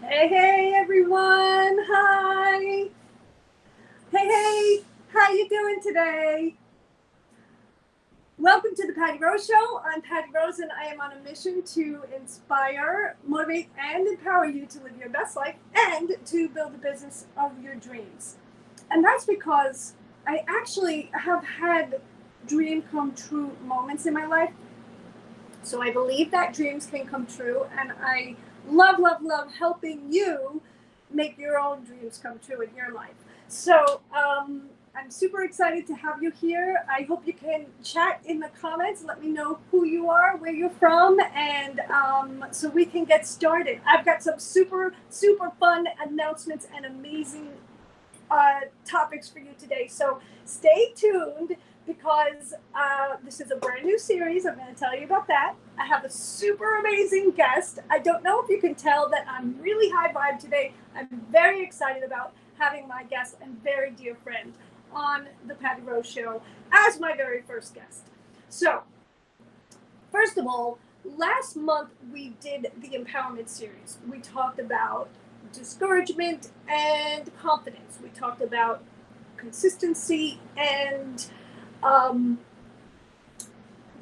Hey everyone. Hi. Hey, how you doing today? Welcome to the Patty Rose Show. I'm Patty Rose and I am on a mission to inspire, motivate, and empower you to live your best life and to build the business of your dreams. And that's because I actually have had dream come true moments in my life. So I believe that dreams can come true, and I love helping you make your own dreams come true in your life. So I'm super excited to have you here. I hope you can chat in the comments. Let me know who you are, where you're from, and so we can get started. I've got some super fun announcements and amazing topics for you today. So stay tuned because this is a brand new series. I'm going to tell you about that. I have a super amazing guest. I don't know if you can tell that I'm really high vibe today. I'm very excited about having my guest and very dear friend on the Patty Rose Show as my very first guest. So, first of all, last month we did the empowerment series. We talked about discouragement and confidence. We talked about consistency and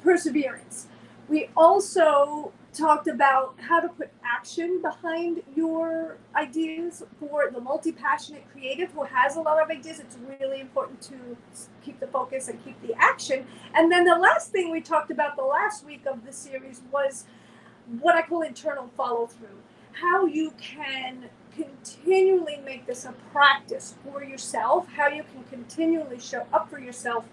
perseverance. We also talked about how to put action behind your ideas. For the multi-passionate creative who has a lot of ideas, it's really important to keep the focus and keep the action. And then the last thing we talked about the last week of the series was what I call internal follow-through. How you can continually make this a practice for yourself, how you can continually show up for yourself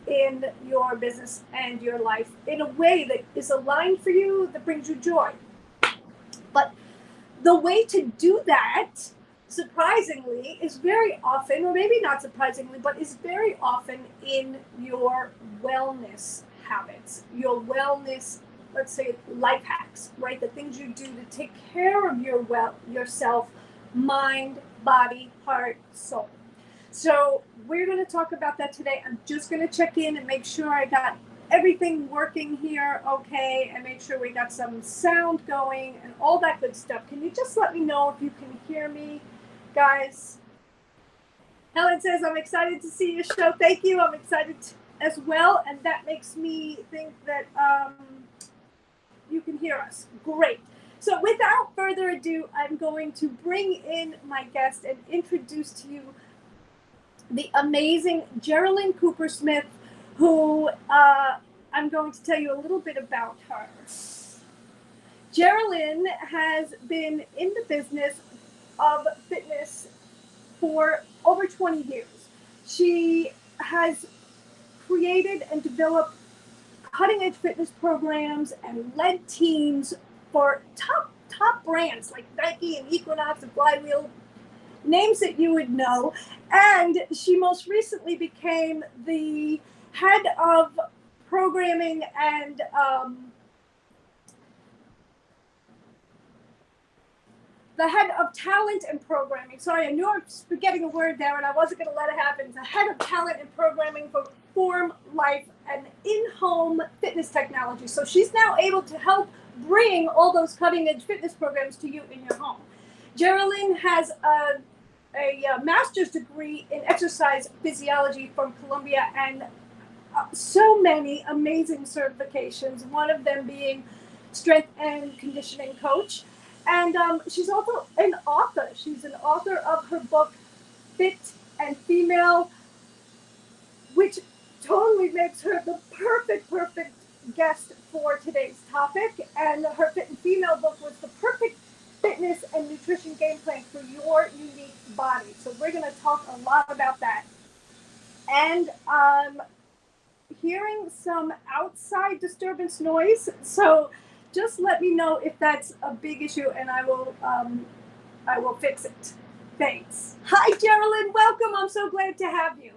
in your business and your life in a way that is aligned for you, that brings you joy. But the way to do that, surprisingly, is very often, or maybe not surprisingly, but is very often in your wellness habits, your wellness, let's say, life hacks, right? The things you do to take care of yourself, mind, body, heart, soul. So we're going to talk about that today. I'm just going to check in and make sure I got everything working here okay, and make sure we got some sound going and all that good stuff. Can you just let me know if you can hear me, guys? Helen says, I'm excited to see your show. Thank you. I'm excited as well, and that makes me think that you can hear us. Great. So without further ado, I'm going to bring in my guest and introduce to you the amazing Geralyn Coopersmith, who I'm going to tell you a little bit about her. Geralyn has been in the business of fitness for over 20 years. She has created and developed cutting-edge fitness programs and led teams for top brands like Nike and Equinox and Flywheel, names that you would know. And she most recently became the head of programming and the head of talent and programming. Sorry, I knew I was forgetting a word there and I wasn't going to let it happen. The head of talent and programming for Form Life and in-home fitness technology. So she's now able to help bring all those cutting-edge fitness programs to you in your home. Geralyn has a master's degree in exercise physiology from Columbia and so many amazing certifications, one of them being strength and conditioning coach. And she's also an author. She's an author of her book, Fit and Female, which totally makes her the perfect guest for today's topic. And her Fit and Female book was the perfect fitness and nutrition game plan for your unique body. So we're going to talk a lot about that. And hearing some outside disturbance noise, so just let me know if that's a big issue and I will fix it. Thanks. Hi, Geralyn. Welcome. I'm so glad to have you.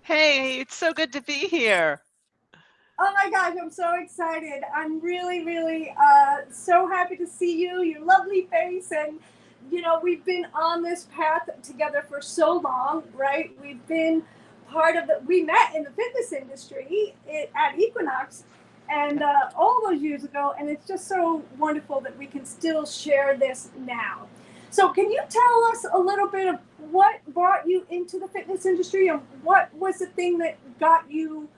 Hey, it's so good to be here. Oh my gosh, I'm so excited. I'm really so happy to see you, your lovely face. And, you know, we've been on this path together for so long, right? We've been we met in the fitness industry at Equinox and all those years ago. And it's just so wonderful that we can still share this now. So, can you tell us a little bit of what brought you into the fitness industry and what was the thing that got you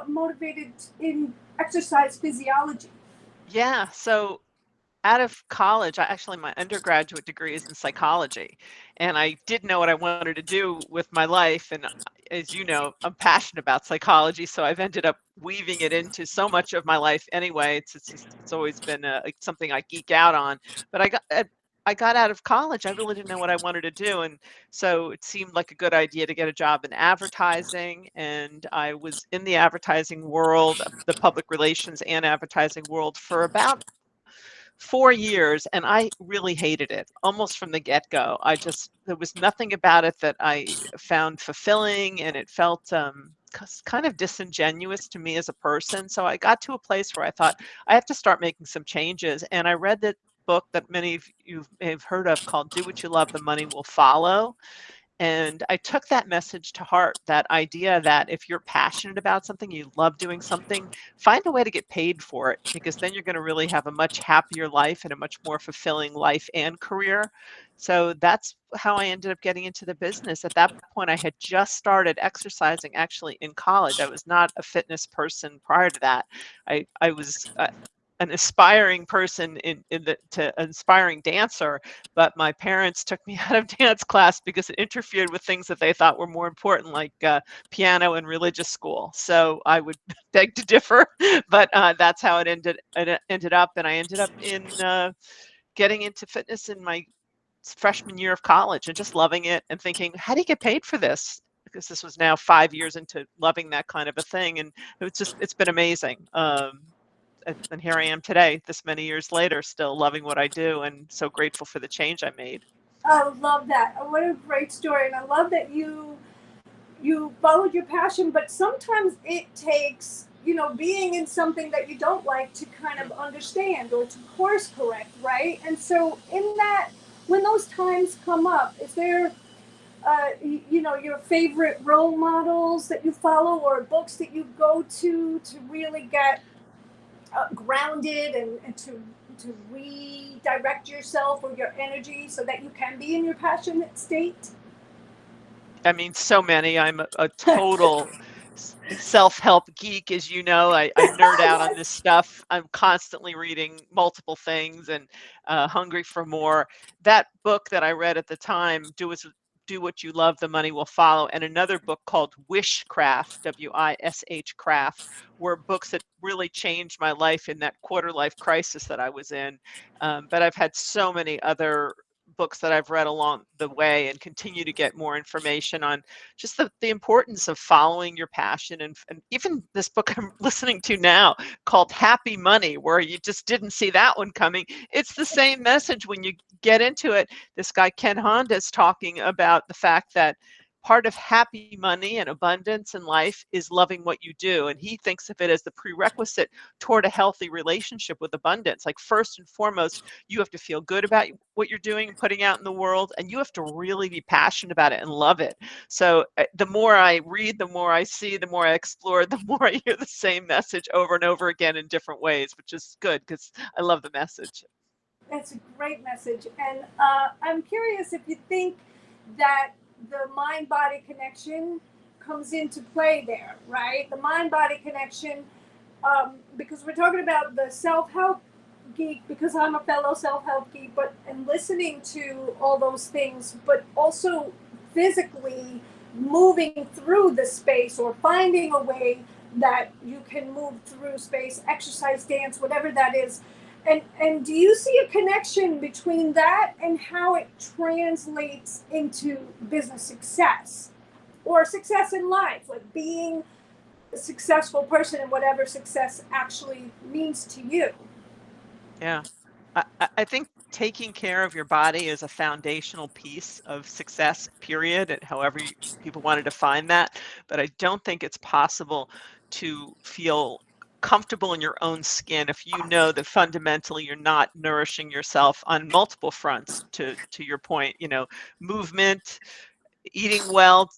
motivated in exercise physiology? Yeah, so out of college, my undergraduate degree is in psychology, and I didn't know what I wanted to do with my life. And as you know, I'm passionate about psychology, so I've ended up weaving it into so much of my life anyway. It's always been something I geek out on. But I got out of college. I really didn't know what I wanted to do, and so it seemed like a good idea to get a job in advertising. And I was in the advertising world, the public relations and advertising world, for about 4 years, and I really hated it almost from the get-go. There was nothing about it that I found fulfilling, and it felt kind of disingenuous to me as a person. So I got to a place where I thought I have to start making some changes. And I read that book that many of you may have heard of called Do What You Love, the Money Will Follow. And I took that message to heart, that idea that if you're passionate about something, you love doing something, find a way to get paid for it, because then you're going to really have a much happier life and a much more fulfilling life and career. So that's how I ended up getting into the business. At that point, I had just started exercising actually in college. I was not a fitness person prior to that. I was an aspiring person to an aspiring dancer, but my parents took me out of dance class because it interfered with things that they thought were more important, like piano and religious school. So I would beg to differ, but that's how it ended up. And I ended up in getting into fitness in my freshman year of college and just loving it and thinking, how do you get paid for this? Because this was now 5 years into loving that kind of a thing, and it's been amazing. And here I am today, this many years later, still loving what I do and so grateful for the change I made. I love that. What a great story, and I love that you followed your passion. But sometimes it takes being in something that you don't like to kind of understand or to course correct, right? And so in that, when those times come up, is there your favorite role models that you follow or books that you go to really get grounded and to redirect yourself or your energy so that you can be in your passionate state? I mean, so many. I'm a total self-help geek, as you know. I nerd out on this Yes. stuff. I'm constantly reading multiple things and hungry for more. That book that I read at the time, Do What You Love, the Money Will Follow, and another book called Wishcraft, Wish Craft, were books that really changed my life in that quarter life crisis that I was in. But I've had so many other books that I've read along the way and continue to get more information on just the importance of following your passion. And even this book I'm listening to now called Happy Money, where you just didn't see that one coming. It's the same message when you get into it. This guy, Ken Honda, is talking about the fact that part of happy money and abundance in life is loving what you do. And he thinks of it as the prerequisite toward a healthy relationship with abundance. Like, first and foremost, you have to feel good about what you're doing and putting out in the world, and you have to really be passionate about it and love it. So the more I read, the more I see, the more I explore, the more I hear the same message over and over again in different ways, which is good because I love the message. That's a great message. And I'm curious if you think that the mind body connection comes into play there, right? The mind body connection, because we're talking about the self help geek, because I'm a fellow self help geek, but and listening to all those things, but also physically moving through the space or finding a way that you can move through space, exercise, dance, whatever that is. And do you see a connection between that and how it translates into business success or success in life, like being a successful person and whatever success actually means to you? Yeah. I think taking care of your body is a foundational piece of success, period, and however people want to define that. But I don't think it's possible to feel comfortable in your own skin if you know that fundamentally you're not nourishing yourself on multiple fronts. To your point, movement, eating well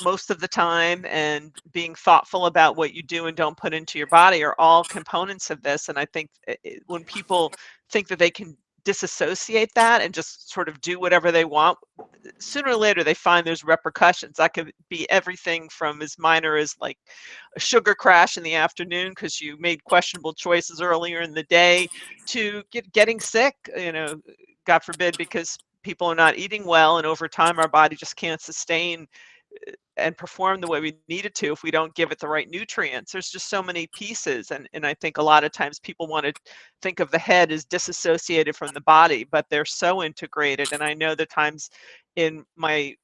most of the time, and being thoughtful about what you do and don't put into your body are all components of this. And I think when people think that they can disassociate that and just sort of do whatever they want, sooner or later they find there's repercussions. That could be everything from as minor as like a sugar crash in the afternoon because you made questionable choices earlier in the day, to getting sick, God forbid, because people are not eating well, and over time our body just can't sustain and perform the way we need it to if we don't give it the right nutrients. There's just so many pieces, and I think a lot of times people want to think of the head as disassociated from the body, but they're so integrated. And I know the times in my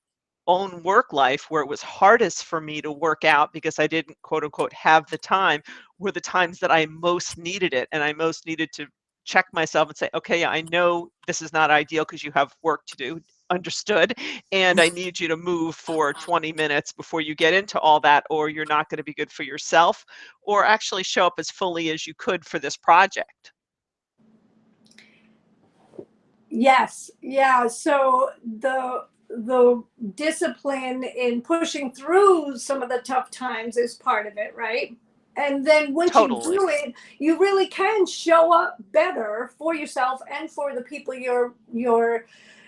own work life where it was hardest for me to work out because I didn't, quote unquote, have the time, were the times that I most needed it, and I most needed to check myself and say, okay, yeah, I know this is not ideal because you have work to do, understood, and I need you to move for 20 minutes before you get into all that, or you're not going to be good for yourself, or actually show up as fully as you could for this project. Yes, yeah. So the discipline in pushing through some of the tough times is part of it, right? And then once you Totally. do it, you really can show up better for yourself and for the people you're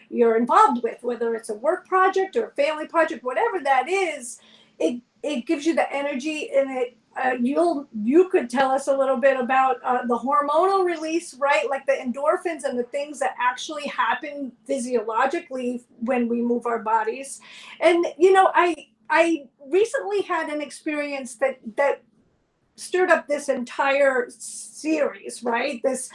involved with, whether it's a work project or a family project, whatever that is. It gives you the energy, and you could tell us a little bit about the hormonal release, right? Like the endorphins and the things that actually happen physiologically when we move our bodies. And I recently had an experience that stirred up this entire series, right? This,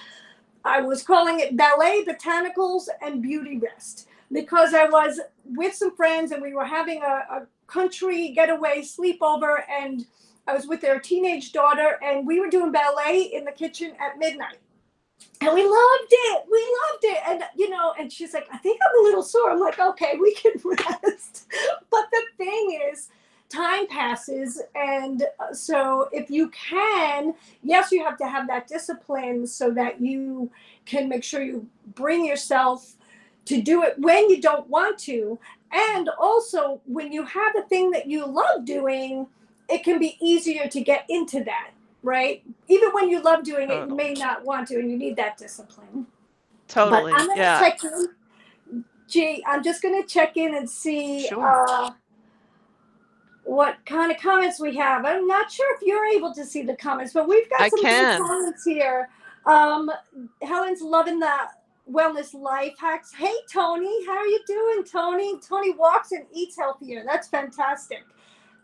I was calling it Ballet, Botanicals, and Beauty Rest, because I was with some friends and we were having a country getaway sleepover, and I was with their teenage daughter, and we were doing ballet in the kitchen at midnight. And we loved it. We loved it. And, and she's like, I think I'm a little sore. I'm like, okay, we can rest. But the thing is, time passes. And so if you can, yes, you have to have that discipline so that you can make sure you bring yourself to do it when you don't want to. And also, when you have a thing that you love doing, it can be easier to get into that, right? Even when you love doing it, you may not want to, and you need that discipline. Totally. But I'm going to Yeah. check in. Gee, I'm just going to check in and see Sure. what kind of comments we have. I'm not sure if you're able to see the comments, but we've got some good comments here. Helen's loving the wellness life hacks. Hey, Tony, how are you doing, Tony? Tony walks and eats healthier. That's fantastic.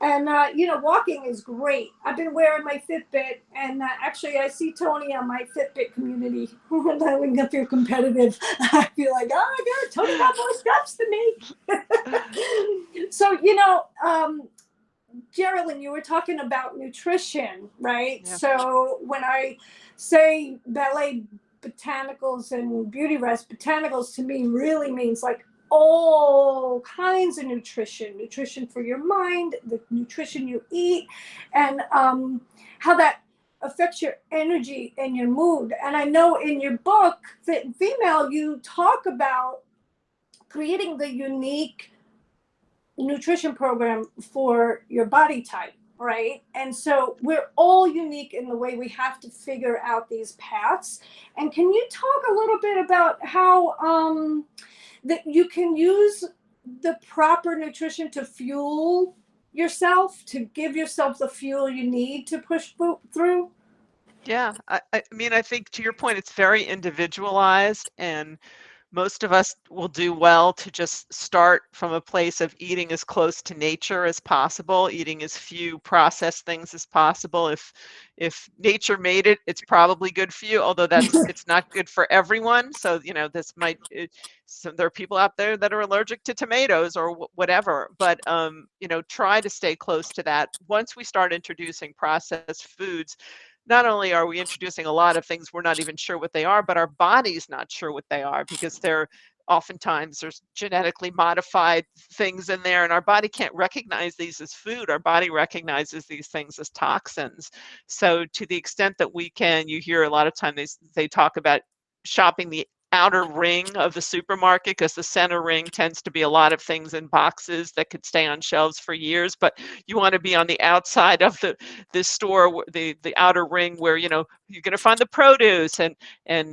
And, walking is great. I've been wearing my Fitbit, and actually I see Tony on my Fitbit community. When I feel competitive, I feel like, oh my God, Tony got more steps than me. So, Geralyn, you were talking about nutrition, right? Yeah. So when I say ballet, botanicals, and beauty rest, botanicals to me really means like all kinds of nutrition for your mind, the nutrition you eat, and how that affects your energy and your mood. And I know in your book, Fit and Female, you talk about creating the unique nutrition program for your body type, right? And so we're all unique in the way we have to figure out these paths. And can you talk a little bit about how that you can use the proper nutrition to fuel yourself, to give yourself the fuel you need to push through? Yeah. I mean, I think to your point, it's very individualized, and most of us will do well to just start from a place of eating as close to nature as possible, eating as few processed things as possible. If nature made it, it's probably good for you, although it's not good for everyone. So, this might, so there are people out there that are allergic to tomatoes or whatever, but, try to stay close to that. Once we start introducing processed foods, not only are we introducing a lot of things we're not even sure what they are, but our body's not sure what they are, because oftentimes there's genetically modified things in there, and our body can't recognize these as food. Our body recognizes these things as toxins. So to the extent that we can, you hear a lot of time they talk about shopping the outer ring of the supermarket, because the center ring tends to be a lot of things in boxes that could stay on shelves for years. But you want to be on the outside of the store, the outer ring, where you're going to find the produce, and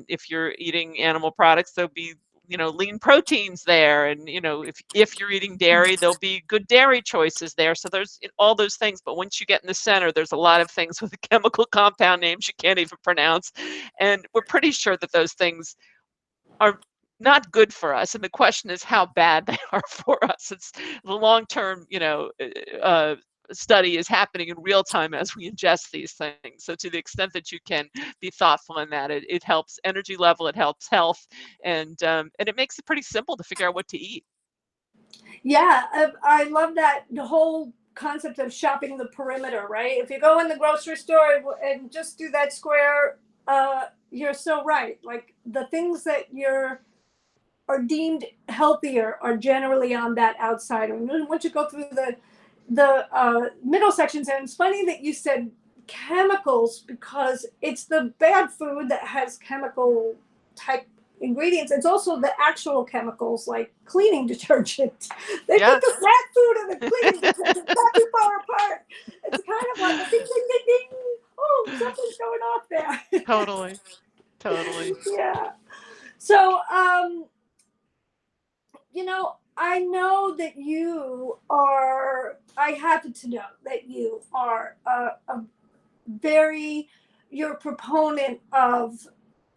if you're eating animal products, there'll be lean proteins there, and if you're eating dairy, there'll be good dairy choices there. So there's all those things. But once you get in the center, there's a lot of things with chemical compound names you can't even pronounce, and we're pretty sure that those things are not good for us. And the question is how bad they are for us. It's the long-term, study is happening in real time as we ingest these things. So to the extent that you can be thoughtful in that, it helps energy level, it helps health, and it makes it pretty simple to figure out what to eat. Yeah, I love that, the whole concept of shopping the perimeter, right? If you go in the grocery store and just do that square, you're so right. Like the things that are deemed healthier are generally on that outside. And once you go through the middle sections, and it's funny that you said chemicals, because it's the bad food that has chemical type ingredients. It's also the actual chemicals, like cleaning detergent. They Yeah. put the rat food in the cleaning detergent not too far apart. It's kind of like a ding, ding, ding, ding. Oh, something's going off there. Totally. Yeah. So, I know that I happen to know that you are you're a proponent of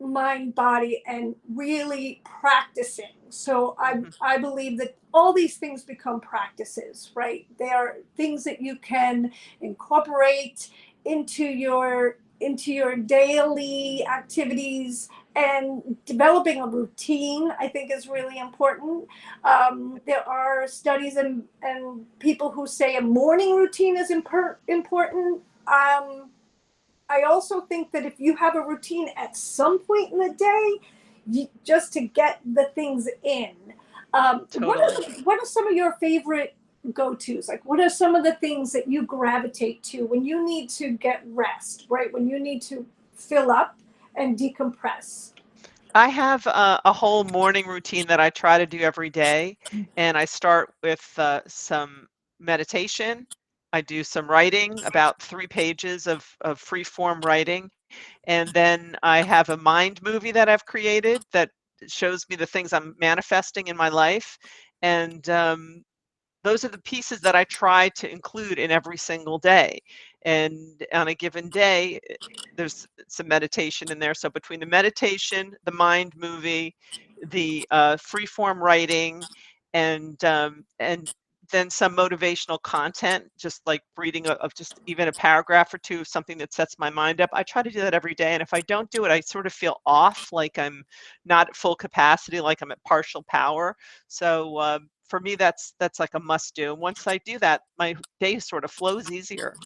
mind, body, and really practicing. So I believe that all these things become practices, right? They are things that you can incorporate into your daily activities, and developing a routine, I think, is really important. There are studies and people who say a morning routine is important. I also think that if you have a routine at some point in the day, just to get the things in. Totally. What are some of your favorite go-tos? Like, what are some of the things that you gravitate to when you need to get rest, right? When you need to fill up and decompress? I have a whole morning routine that I try to do every day, and I start with some meditation. I do some writing, about 3 pages of free form writing, and then I have a mind movie that I've created that shows me the things I'm manifesting in my life, and those are the pieces that I try to include in every single day. And on a given day, there's some meditation in there. So between the meditation, the mind movie, the free form writing, and then some motivational content, just like reading of just even a paragraph or two of something that sets my mind up. I try to do that every day. And if I don't do it, I sort of feel off, like I'm not at full capacity, like I'm at partial power. So for me, that's like a must do. Once I do that, my day sort of flows easier.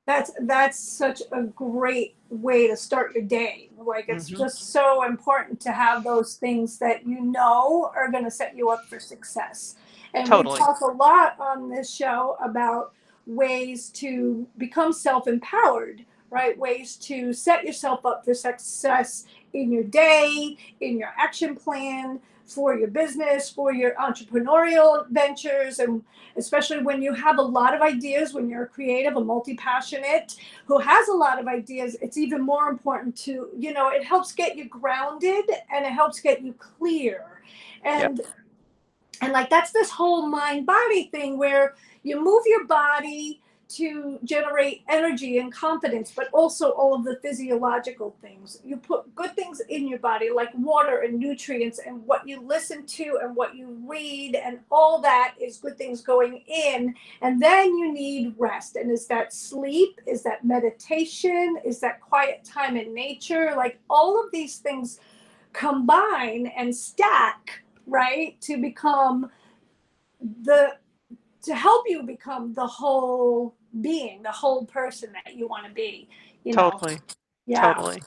That's such a great way to start your day. Like, it's Hmm. just so important to have those things that are going to set you up for success. And we Totally. talk a lot on this show about ways to become self-empowered, right? Ways to set yourself up for success in your day, in your action plan, for your business, for your entrepreneurial ventures, and especially when you have a lot of ideas, when you're a creative, a multi-passionate who has a lot of ideas. It's even more important to, it helps get you grounded, and it helps get you clear. Yep. And like, that's this whole mind body thing, where you move your body to generate energy and confidence, but also all of the physiological things. You put good things in your body, like water and nutrients, and what you listen to and what you read, and all that is good things going in. And then you need rest. And is that sleep? Is that meditation? Is that quiet time in nature? Like, all of these things combine and stack, right, the to help you become the whole being, the whole person that you want to be. Totally. Yeah. Totally.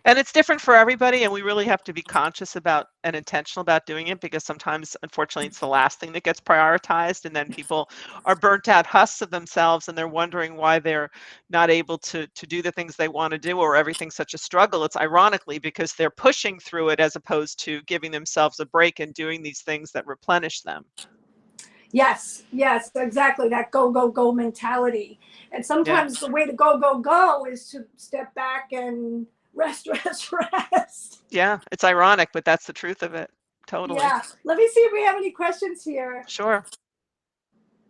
And it's different for everybody, and we really have to be conscious about and intentional about doing it, because sometimes, unfortunately, it's the last thing that gets prioritized, and then people are burnt out husks of themselves, and they're wondering why they're not able to do the things they want to do, or everything's such a struggle. It's ironically because they're pushing through it as opposed to giving themselves a break and doing these things that replenish them. Yes, yes, exactly. That go, go, go mentality. And Yeah. sometimes the way to go, go, go is to step back and rest, rest, rest. Yeah. It's ironic, but that's the truth of it. Totally. Yeah. Let me see if we have any questions here. Sure.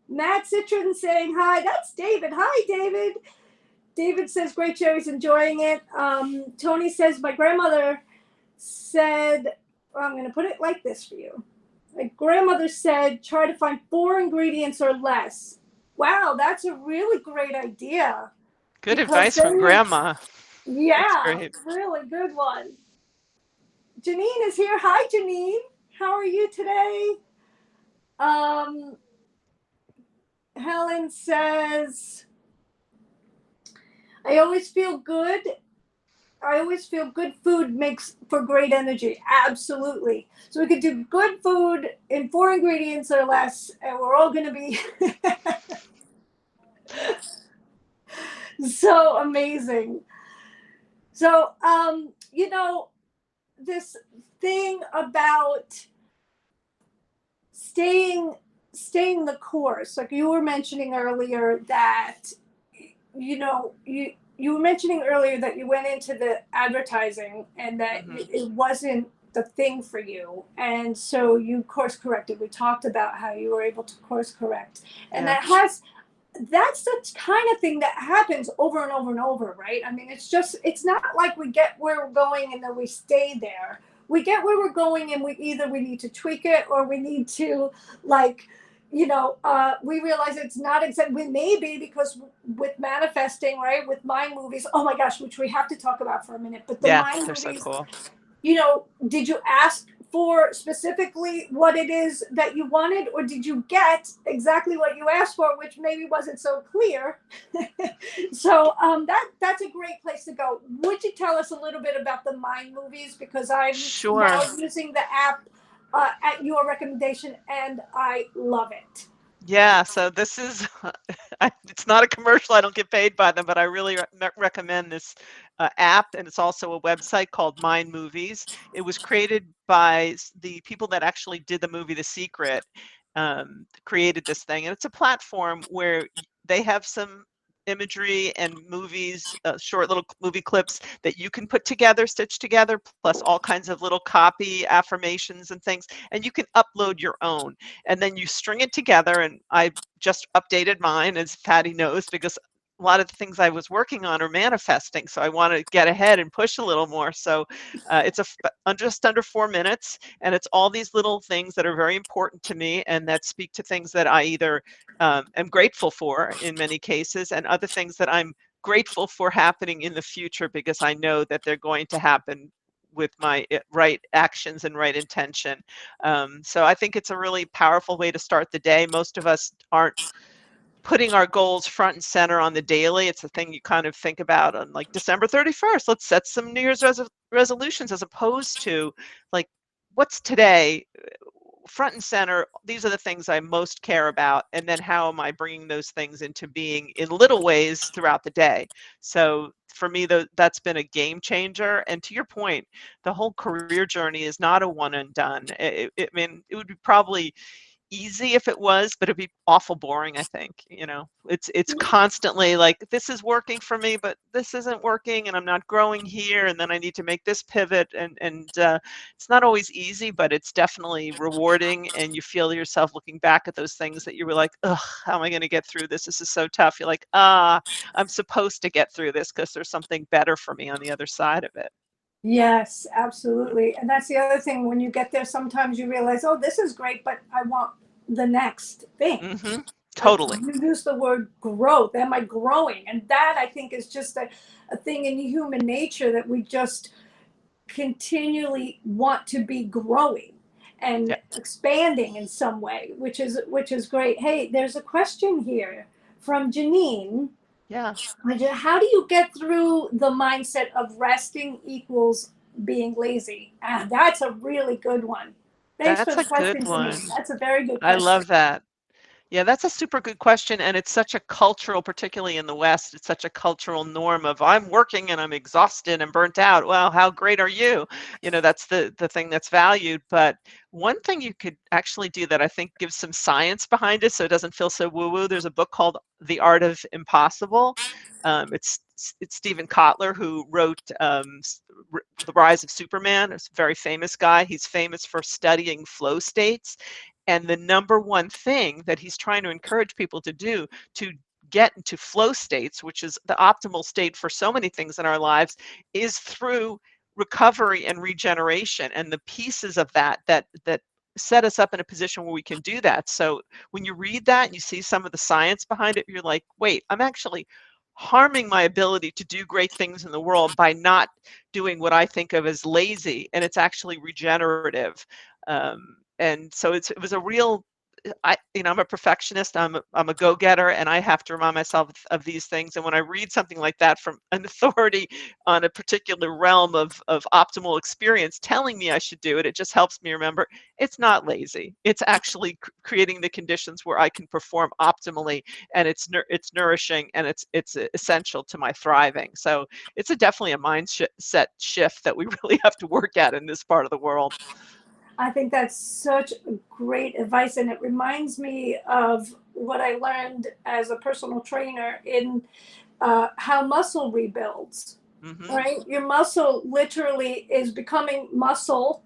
Matt Citron saying hi. That's David. Hi, David. David says, great show. He's enjoying it. Tony says, my grandmother said, well, I'm going to put it like this for you. My grandmother said, try to find 4 ingredients or less. Wow, that's a really great idea. Good Because advice from then you, Grandma. That's yeah, great. really good one. Janine is here. Hi, Janine. How are you today? Um, Helen says, I always feel good. I always feel good food makes for great energy. Absolutely. So we could do good food in 4 ingredients or less, and we're all going to be so amazing. So, this thing about staying the course, like you were mentioning earlier that, you were mentioning earlier that you went into the advertising and that Hmm. it wasn't the thing for you, and so you course corrected. We talked about how you were able to course correct, and Yeah. that's the kind of thing that happens over and over and over, right? I mean, it's not like we get where we're going and then we stay there. We get where we're going and we need to tweak it, or we need to, like, we realize it's not exactly, maybe because with manifesting, right, with mind movies, oh my gosh, which we have to talk about for a minute, but the Yeah. mind They're so movies, cool. did you ask for specifically what it is that you wanted, or did you get exactly what you asked for, which maybe wasn't so clear? So that's a great place to go. Would you tell us a little bit about the mind movies, because I'm now Sure. using the app at your recommendation and I love it. Yeah, so this is it's not a commercial. I don't get paid by them, but I really recommend this app, and it's also a website called Mind Movies. It was created by the people that actually did the movie The Secret, created this thing, and it's a platform where they have some imagery and movies, short little movie clips that you can put together, stitch together, plus all kinds of little copy affirmations and things, and you can upload your own, and then you string it together. And I just updated mine, as Patty knows, because a lot of the things I was working on are manifesting, so I want to get ahead and push a little more. So it's just under 4 minutes, and it's all these little things that are very important to me and that speak to things that I either am grateful for in many cases, and other things that I'm grateful for happening in the future, because I know that they're going to happen with my right actions and right intention. So I think it's a really powerful way to start the day. Most of us aren't putting our goals front and center on the daily. It's a thing you kind of think about on like December 31st. Let's set some New Year's resolutions, as opposed to like, what's today? Front and center, these are the things I most care about, and then how am I bringing those things into being in little ways throughout the day. So for me, that's been a game changer. And to your point, the whole career journey is not a one and done. I mean, it would be probably easy if it was, but it'd be awful boring, I think. It's constantly like, this is working for me, but this isn't working, and I'm not growing here, and then I need to make this pivot, and it's not always easy, but it's definitely rewarding, and you feel yourself looking back at those things that you were like, ugh, how am I going to get through this? This is so tough. You're like, I'm supposed to get through this because there's something better for me on the other side of it. Yes, absolutely. And that's the other thing. When you get there, sometimes you realize, oh, this is great, but I want the next thing. Hmm. Like Totally. you use the word growth. Am I growing? And that, I think, is just a thing in human nature, that we just continually want to be growing and Yeah. expanding in some way, which is great. Hey, there's a question here from Janine. Yeah. How do you get through the mindset of resting equals being lazy? Ah, that's a really good one. Thanks for That's the a good question, Janine. one. That's a very good I question. love that. Yeah, that's a super good question. And it's such a cultural, particularly in the West, it's such a cultural norm of I'm working and I'm exhausted and burnt out. Well, how great are you? That's the thing that's valued. But one thing you could actually do that I think gives some science behind it so it doesn't feel so woo-woo. There's a book called The Art of Impossible. It's Stephen Kotler who wrote The Rise of Superman. It's a very famous guy. He's famous for studying flow states. And the number one thing that he's trying to encourage people to do to get into flow states, which is the optimal state for so many things in our lives, is through recovery and regeneration and the pieces of that set us up in a position where we can do that. So when you read that and you see some of the science behind it, you're like, wait, I'm actually harming my ability to do great things in the world by not doing what I think of as lazy, and it's actually regenerative. And so it was a real I'm a perfectionist. I'm a go-getter, and I have to remind myself of these things. And when I read something like that from an authority on a particular realm of optimal experience telling me I should do it, it just helps me remember it's not lazy. It's actually creating the conditions where I can perform optimally, and it's nourishing, and it's essential to my thriving. So it's definitely a mindset shift that we really have to work at in this part of the world. I think that's such great advice, and it reminds me of what I learned as a personal trainer in how muscle rebuilds. Hmm. Right, your muscle literally is becoming muscle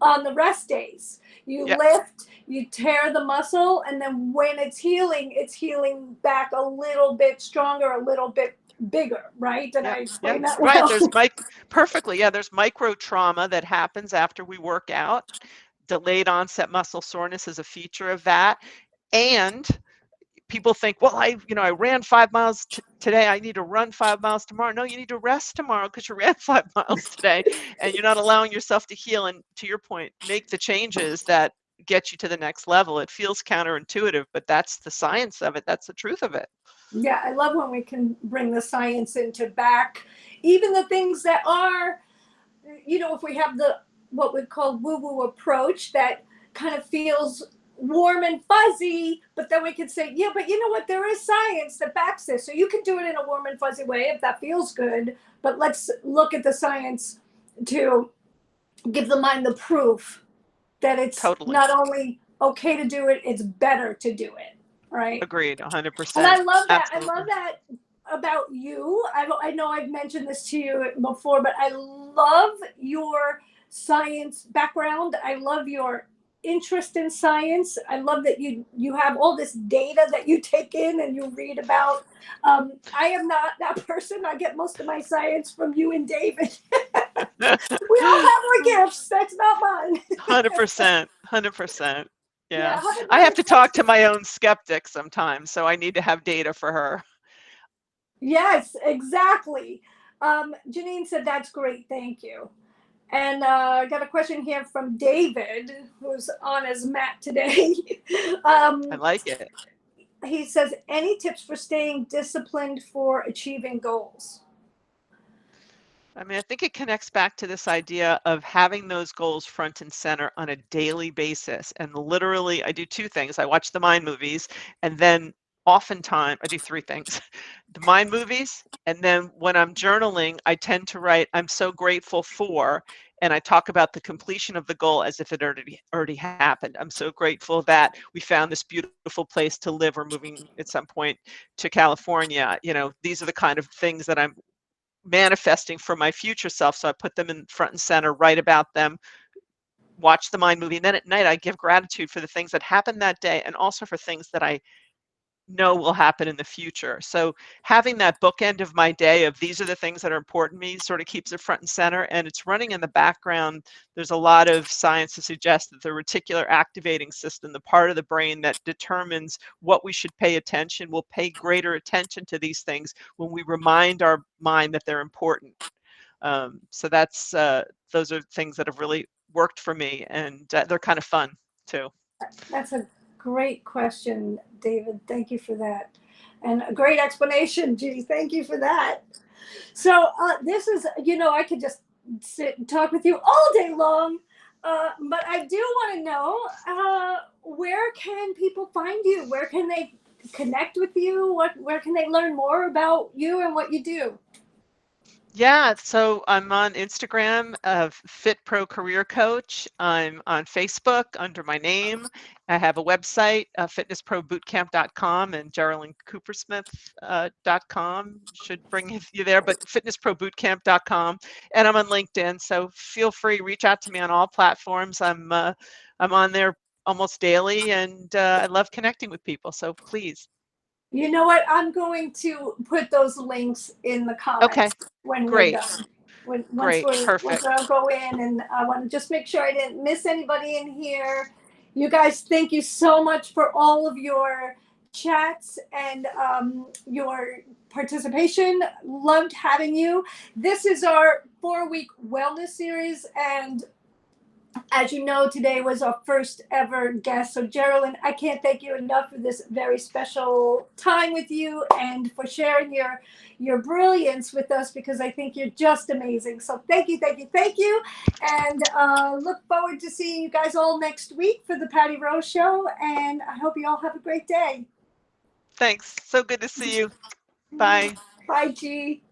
on the rest days. You Yep. lift, you tear the muscle, and then when it's healing back a little bit stronger, a little bit bigger. Right? Did I Yep, yep, explain that right, well? perfectly, yeah, there's micro trauma that happens after we work out. Delayed onset muscle soreness is a feature of that, and people think, "Well, I ran 5 miles t today, I need to run 5 miles tomorrow." No, you need to rest tomorrow because you ran 5 miles today, and you're not allowing yourself to heal and, to your point, make the changes that get you to the next level. It feels counterintuitive, but that's the science of it, that's the truth of it. Yeah, I love when we can bring the science into back, even the things that are, if we have the what we call woo woo approach that kind of feels warm and fuzzy, but then we can say, yeah, but you know what? There is science that backs this. So you can do it in a warm and fuzzy way if that feels good, but let's look at the science to give the mind the proof that it's Totally. not only okay to do it, it's better to do it. Right. Agreed, And 100%. I love that. I love Absolutely. that about you. I know I've mentioned this to you before, but I love your science background. I love your interest in science. I love that you have all this data that you take in and you read about. I am not that person. I get most of my science from you and David. We all have our gifts. That's not mine. 100%, 100%. Yeah, Yeah. have a I have great to talk question. to my own skeptic sometimes, so I need to have data for her. Yes, exactly. Janine said that's great. Thank you. And I got a question here from David, who's on his mat today. I um, like it. he says, any tips for staying disciplined for achieving goals? I mean, I think it connects back to this idea of having those goals front and center on a daily basis. And literally, I do two things. I watch the mind movies, and then oftentimes I do three things. The mind movies, and then when I'm journaling, I tend to write, I'm so grateful for, and I talk about the completion of the goal as if it already happened. I'm so grateful that we found this beautiful place to live. We're moving at some point to California. These are the kind of things that I'm manifesting for my future self. So I put them in front and center, write about them, watch the mind movie. And then at night, I give gratitude for the things that happened that day and also for things that I know will happen in the future. So having that bookend of my day of these are the things that are important to me sort of keeps it front and center, and it's running in the background. There's a lot of science to suggest that the reticular activating system, the part of the brain that determines what we should pay attention, will pay greater attention to these things when we remind our mind that they're important. So those are things that have really worked for me, and they're kind of fun too. That's a great question, David. Thank you for that. And a great explanation, G. Thank you for that. So this is, I could just sit and talk with you all day long. But I do want to know, where can people find you? Where can they connect with you? Where can they learn more about you and what you do? Yeah, so I'm on Instagram of Fit Pro Career Coach. I'm on Facebook under my name. I have a website, fitnessprobootcamp.com, and GeralynCoopersmith.com should bring you there, but fitnessprobootcamp.com. And I'm on LinkedIn, so feel free, reach out to me on all platforms. I'm on there almost daily, and I love connecting with people, so please. You know what? I'm going to put those links in the Okay, comments when we're great, done. Once great, perfect. I'll go in, and I want to just make sure I didn't miss anybody in here. You guys, thank you so much for all of your chats and your participation. Loved having you. This is our 4-week wellness series, and as you know, today was our first ever guest. So, Geralyn, I can't thank you enough for this very special time with you and for sharing your brilliance with us, because I think you're just amazing. So, thank you, thank you, thank you. And look forward to seeing you guys all next week for the Patty Rose Show. And I hope you all have a great day. Thanks. So good to see you. Bye. Bye, G.